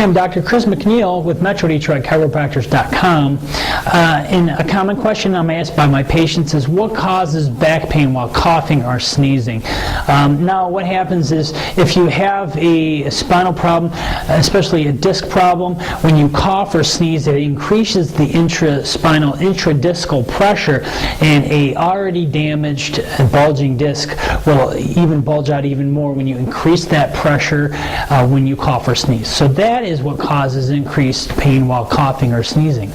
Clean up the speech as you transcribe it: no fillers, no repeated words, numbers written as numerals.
I'm Dr. Chris McNeil with MetroDetroitChiropractors.com. And a common question I'm asked by my patients is, what causes back pain while coughing or sneezing? Now, what happens is, if you have a spinal problem, especially a disc problem, when you cough or sneeze, it increases the intraspinal, intradiscal pressure, and a already damaged bulging disc will even bulge out even more when you increase that pressure when you cough or sneeze. So that is what causes increased pain while coughing or sneezing.